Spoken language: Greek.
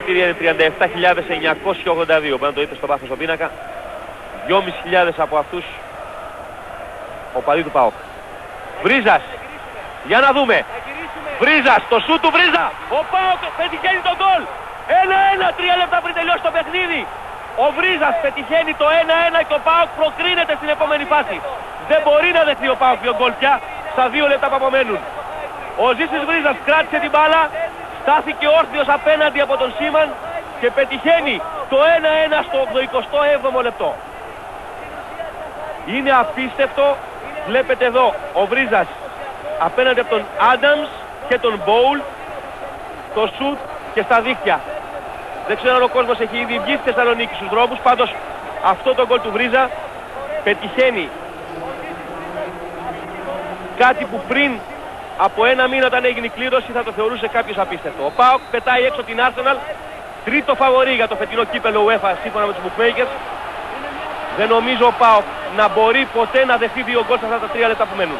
είναι 37.982. Πρέπει να το δείτε στο βάθος στον πίνακα. 2.500 από αυτούς οπαδοί του ΠΑΟΚ. Βρίζας. Για να δούμε. Βρίζας. Το σούτ του Βρίζα. Ο ΠΑΟΚ πετυχαίνει τον γκολ. 1-1. 3 λεπτά πριν τελειώσει το παιχνίδι. Ο Βρίζας πετυχαίνει το 1-1 και ο ΠΑΟΚ προκρίνεται στην επόμενη φάση. Δεν μπορεί να δεχθεί ο ΠΑΟΚ 2 γκολ πια στα 2 λεπτά που απομένουν. Ο Ζήσης Βρίζας κράτησε την μπάλα, στάθηκε όρθιος απέναντι από τον Σίμαν και πετυχαίνει το 1-1 στο 87ο λεπτό. Είναι απίστευτο. Βλέπετε εδώ ο Βρίζας απέναντι από τον Άνταμς και τον Μπόουλ, το σουτ και στα δίχτυα. Δεν ξέρω αν ο κόσμος έχει ήδη βγει στη Θεσσαλονίκη στους δρόμους, πάντως αυτό το γκολ του Βρίζα πετυχαίνει κάτι που πριν από ένα μήνα όταν έγινε η κλήρωση θα το θεωρούσε κάποιος απίστευτο. Ο ΠΑΟΚ πετάει έξω την Arsenal, τρίτο φαβορί για το φετινό κύπελλο UEFA σύμφωνα με τους bookmakers. Δεν νομίζω ο ΠΑΟΚ να μπορεί ποτέ να δεχτεί 2 γκολ σε αυτά τα 3 λεπτά που μένουν.